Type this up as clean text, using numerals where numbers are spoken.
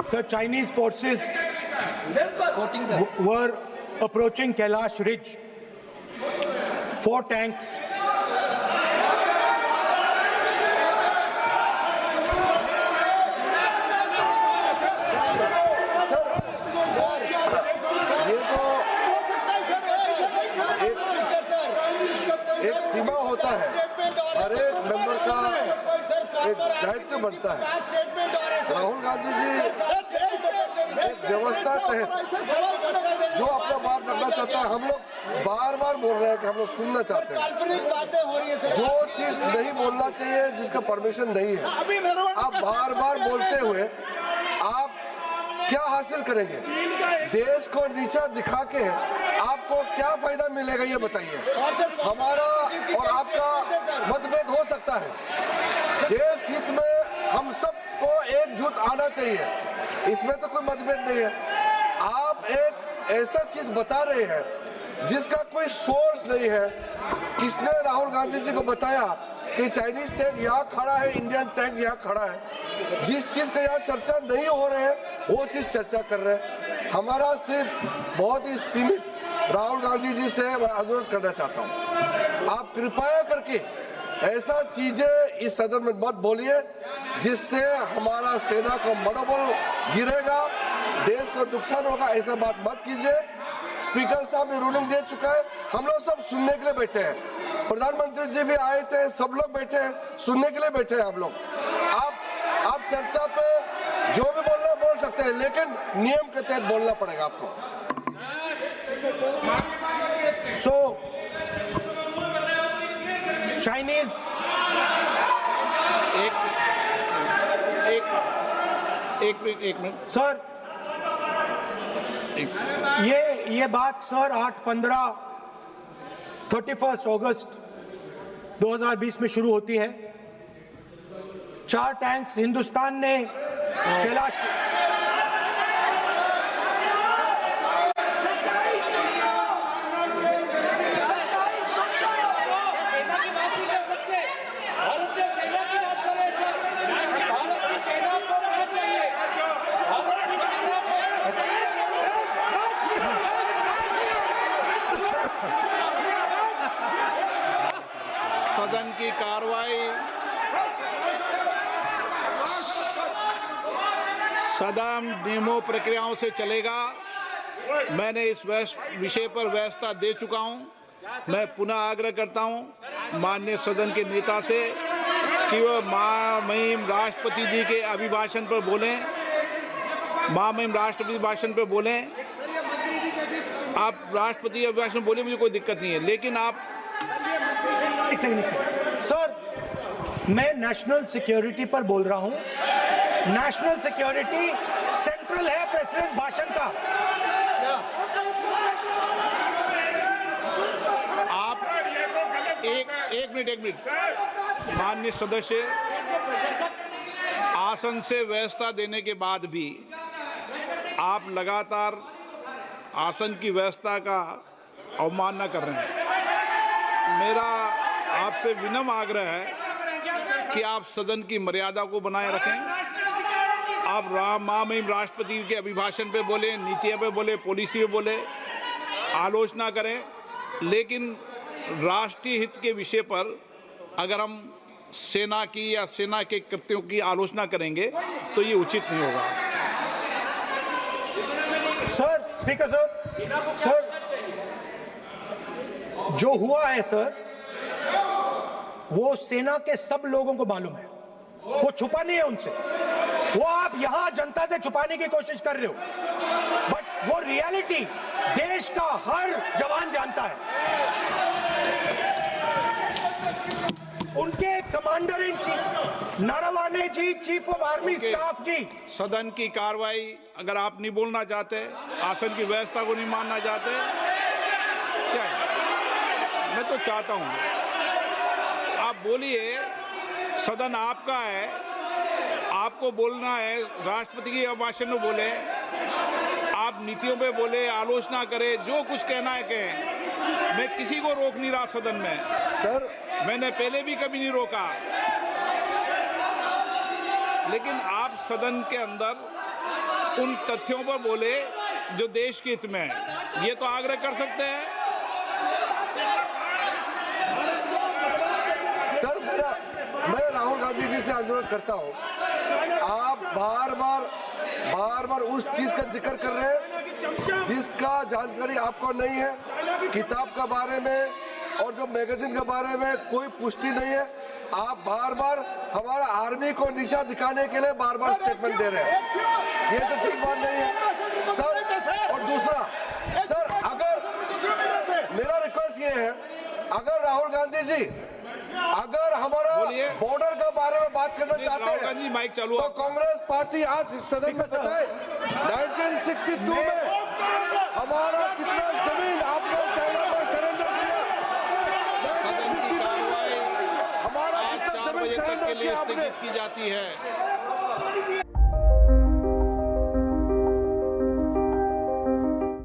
Sir, Chinese forces were approaching Kailash Ridge. 4 tanks. ये तो एक सीमा होता है, हर एक मेंबर का एक दायित्व बनता है। राहुल गांधी जी एक व्यवस्था तहत जो अपना बात रखना चाहता है, हम लोग बार बार बोल रहे हैं कि हम लोग सुनना चाहते हैं। जो चीज नहीं बोलना चाहिए, जिसका परमिशन नहीं है, आप बार बार बोलते हुए आप क्या हासिल करेंगे? देश को नीचा दिखा के आपको क्या फायदा मिलेगा, ये बताइए। हमारा और आपका मतभेद हो सकता है, देश हित में हम सबको एकजुट आना चाहिए, इसमें तो कोई मतभेद नहीं है। आप एक ऐसा चीज बता रहे हैं जिसका कोई सोर्स नहीं है। किसने राहुल गांधी जी को बताया कि चाइनीज टैंक यहाँ खड़ा है, इंडियन टैंक यहाँ खड़ा है? जिस चीज का यहाँ चर्चा नहीं हो रहे है वो चीज चर्चा कर रहे हैं। हमारा सिर्फ बहुत ही सीमित राहुल गांधी जी से मैं अनुरोध करना चाहता हूँ, आप कृपया करके ऐसा चीजें इस सदन में मत बोलिए जिससे हमारा सेना का मनोबल गिरेगा, देश को नुकसान होगा। ऐसा बात मत कीजिए। स्पीकर साहब ने रूलिंग दे चुका है, हम लोग सब सुनने के लिए बैठे हैं। प्रधानमंत्री जी भी आए थे, सब लोग बैठे हैं, सुनने के लिए बैठे हैं हम लोग। आप चर्चा पे जो भी बोलना बोल सकते हैं, लेकिन नियम के तहत बोलना पड़ेगा आपको। So, Chinese एक मिनट सर, ये बात सर 31 अगस्त 2020 में शुरू होती है। 4 टैंक्स हिंदुस्तान ने कैलाश सदन की कार्रवाई सदन नियमों प्रक्रियाओं से चलेगा। मैंने इस विषय पर व्यवस्था दे चुका हूं। मैं पुनः आग्रह करता हूं माननीय सदन के नेता से कि वह महामहिम राष्ट्रपति जी के अभिभाषण पर बोलें, महामहिम राष्ट्रपति भाषण पर बोलें। आप राष्ट्रपति अभिभाषण बोले, मुझे कोई दिक्कत नहीं है, लेकिन आप सर, मैं नेशनल सिक्योरिटी पर बोल रहा हूं। नेशनल सिक्योरिटी सेंट्रल है प्रेसिडेंट भाषण का। आप एक मिनट माननीय सदस्य, आसन से व्यवस्था देने के बाद भी आप लगातार आसन की व्यवस्था का अवमानना कर रहे हैं। मेरा आपसे विनम्र आग्रह है कि आप सदन की मर्यादा को बनाए रखें। आप महामहिम राष्ट्रपति के अभिभाषण पे बोले, नीतियों पे बोले, पॉलिसी पे बोले, आलोचना करें, लेकिन राष्ट्रीय हित के विषय पर अगर हम सेना की या सेना के कृत्यों की आलोचना करेंगे तो ये उचित नहीं होगा। सर, स्पीकर सर, जो हुआ है सर, वो सेना के सब लोगों को मालूम है, वो छुपा नहीं है उनसे। वो आप यहां जनता से छुपाने की कोशिश कर रहे हो, बट वो रियलिटी देश का हर जवान जानता है। उनके commander in chief Naravane ji, chief of army staff ji. सदन की कार्रवाई अगर आप नहीं बोलना चाहते, आसन की व्यवस्था को नहीं मानना चाहते, क्या है? मैं तो चाहता हूं आप बोलिए, सदन आपका है, आपको बोलना है। राष्ट्रपति के भाषण में बोले, आप नीतियों पे बोले, आलोचना करें, जो कुछ कहना है कहें। मैं किसी को रोक नहीं रहा सदन में सर, मैंने पहले भी कभी नहीं रोका, लेकिन आप सदन के अंदर उन तथ्यों पर बोले जो देश के हित में है। ये तो आग्रह कर सकते हैं। सर मैं राहुल गांधी जी से अनुरोध करता हूं, आप बार बार उस चीज का जिक्र कर रहे हैं जिसका जानकारी आपको नहीं है। किताब के बारे में और जो मैगजीन के बारे में कोई पुष्टि नहीं है। आप बार बार हमारा आर्मी को नीचा दिखाने के लिए बार बार स्टेटमेंट दे रहे हैं। ये तो ठीक बात नहीं है सर। और दूसरा सर, अगर मेरा रिक्वेस्ट ये है, अगर राहुल गांधी जी अगर हमारा बॉर्डर के बारे में बात करना चाहते हैं माइक चालू तो कांग्रेस पार्टी आज सदन में बताए 1962 में हमारा कितना जमीन आपने चाइना में सरेंडर किया। 1952 में हमारा कितना जमीन सरेंडर किया आपने। की जाती है।